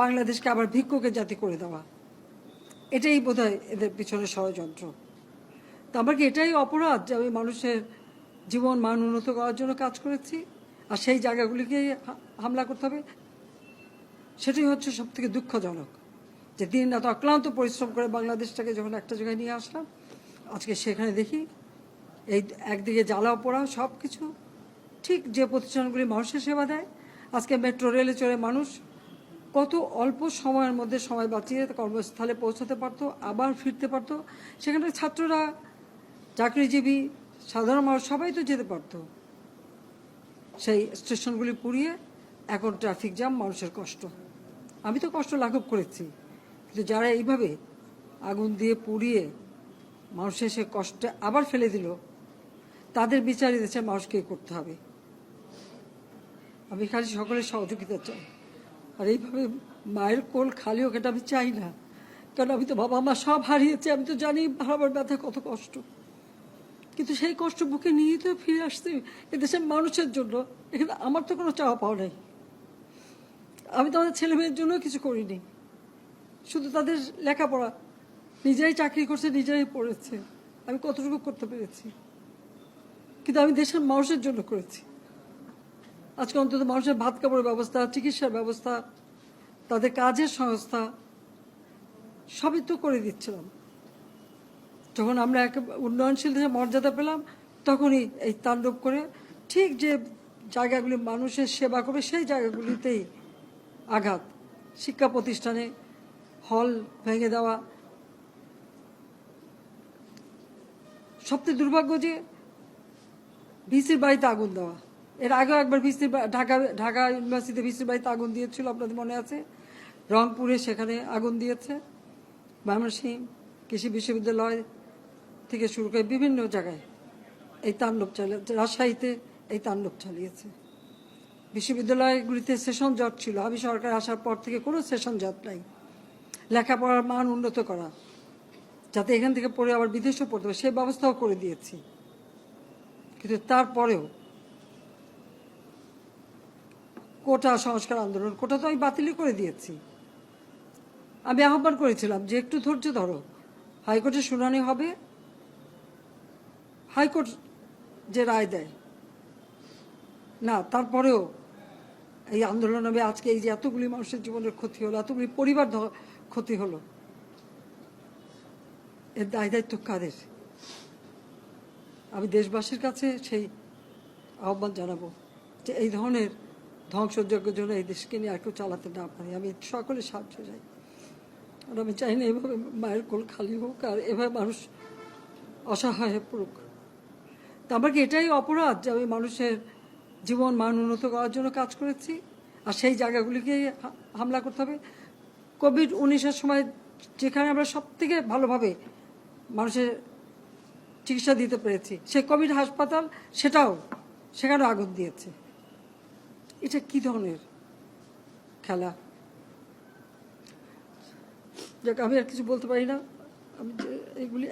বাংলাদেশকে আবার ভিক্ষুকের জাতি করে দেওয়া, এটাই বোধহয় এদের পিছনে ষড়যন্ত্র। তা আমার কি এটাই অপরাধ যে আমি মানুষের জীবন মান উন্নত করার জন্য কাজ করেছি, আর সেই জায়গাগুলিকে হামলা করতে হবে? সেটাই হচ্ছে সব থেকে দুঃখজনক, যে দিন রাত অক্লান্ত পরিশ্রম করে বাংলাদেশটাকে যখন একটা জায়গায় নিয়ে আসলাম, আজকে সেখানে দেখি এই একদিকে জ্বালাও পোড়াও সব কিছু। ঠিক যে প্রতিষ্ঠানগুলি মানুষের সেবা দেয়, আজকে মেট্রো রেলে চড়ে মানুষ কত অল্প সময়ের মধ্যে সময় বাঁচিয়ে কর্মস্থলে পৌঁছাতে পারতো, আবার ফিরতে পারতো। সেখানে ছাত্ররা, চাকরিজীবী, সাধারণ মানুষ সবাই তো যেতে পারতো। সেই স্টেশনগুলি পুড়িয়ে এখন ট্রাফিক জ্যাম, মানুষের কষ্ট। আমি তো কষ্ট লাঘব করেছি, কিন্তু যারা এইভাবে আগুন দিয়ে পুড়িয়ে মানুষের সে কষ্টে আবার ফেলে দিল, তাদের বিচার দেশের মানুষকে করতে হবে। আমি খালি সকলের সহযোগিতা চাই। আর এইভাবে মায়ের কোল খালি হোক এটা আমি চাই না, কারণ আমি তো বাবা মা সব হারিয়েছি। আমি তো জানি হারাবার ব্যথা কত কষ্ট, কিন্তু সেই কষ্ট বুকে নিয়ে তো ফিরে আসতে এদেশের মানুষের জন্য। এখানে আমার তো কোনো চাওয়া পাওয়া নেই। আমি তো আমাদের ছেলে মেয়ের জন্য কিছু করিনি, শুধু তাদের লেখাপড়া, নিজেরাই চাকরি করছে, নিজেরাই পড়েছে। আমি কতটুকু করতে পেরেছি, কিন্তু আমি দেশের মানুষের জন্য করেছি। আজকে অন্তত মানুষের ভাত কাপড়ের ব্যবস্থা, চিকিৎসার ব্যবস্থা, তাদের কাজের সংস্থা সবই তো করে দিচ্ছিলাম। যখন আমরা এক উন্নয়নশীল দেশে মর্যাদা পেলাম, তখনই এই তাণ্ডব করে ঠিক যে জায়গাগুলি মানুষের সেবা করবে সেই জায়গাগুলিতেই আঘাত। শিক্ষা প্রতিষ্ঠানে হল ভেঙে দেওয়া। সবচেয়ে দুর্ভাগ্য যে ভিসির বাড়িতে আগুন দেওয়া। এর আগেও একবার ঢাকা ইউনিভার্সিটিতে ভিসির বাড়িতে আগুন দিয়েছিল, আপনাদের মনে আছে। রংপুরে সেখানে আগুন দিয়েছে। ময়মনসিংহ কৃষি বিশ্ববিদ্যালয় থেকে শুরু করে বিভিন্ন জায়গায় এই তাণ্ডব চালিয়েছে। রাজশাহীতে এই তাণ্ডব চালিয়েছে। বিশ্ববিদ্যালয়গুলিতে সেশন জট ছিল। আমি সরকার আসার পর থেকে কোনো সেশন জট নাই। লেখাপড়ার মান উন্নত করা, যাতে এখান থেকে পড়ে আবার বিদেশেও পড়তে হবে, সেই ব্যবস্থাও করে দিয়েছি। কিন্তু তারপরেও কোটা সংস্কার আন্দোলন, কোটা তো আমি বাতিলই করে দিয়েছি। আমি আহ্বান করেছিলাম যে একটু ধৈর্য ধরো, হাইকোর্টের শুনানি হবে, হাইকোর্ট যে রায় দেয়। না, তারপরেও এই আন্দোলন হবে। আজকে এই যে এতগুলি মানুষের জীবনের ক্ষতি হলো, এতগুলি পরিবার ক্ষতি হলো, এর দায় দায়িত্ব কাদের? আমি দেশবাসীর কাছে সেই আহ্বান জানাবো যে এই ধরনের ধ্বংসযজ্ঞের জন্য এই দেশকে নিয়ে আর কেউ চালাতে না পারে। আমি সকলের সাহায্য চাই। আর আমি চাই না এভাবে মায়ের কোল খালি হোক, আর এভাবে মানুষ অসহায় হয়ে পড়ুক। তা আমার কি এটাই অপরাধ যে আমি মানুষের জীবন মান উন্নত করার জন্য কাজ করেছি, আর সেই জায়গাগুলিকে হামলা করতে হবে? কোভিড-19-এর সময় যেখানে আমরা সব থেকে ভালোভাবে মানুষের চিকিৎসা দিতে পেরেছি, সেই কোভিড হাসপাতাল, সেখানেও আগুন দিয়েছে। এটা কি ধরনের খেলা? যাক, আমি আর কিছু বলতে পারি না। আমি যে এগুলি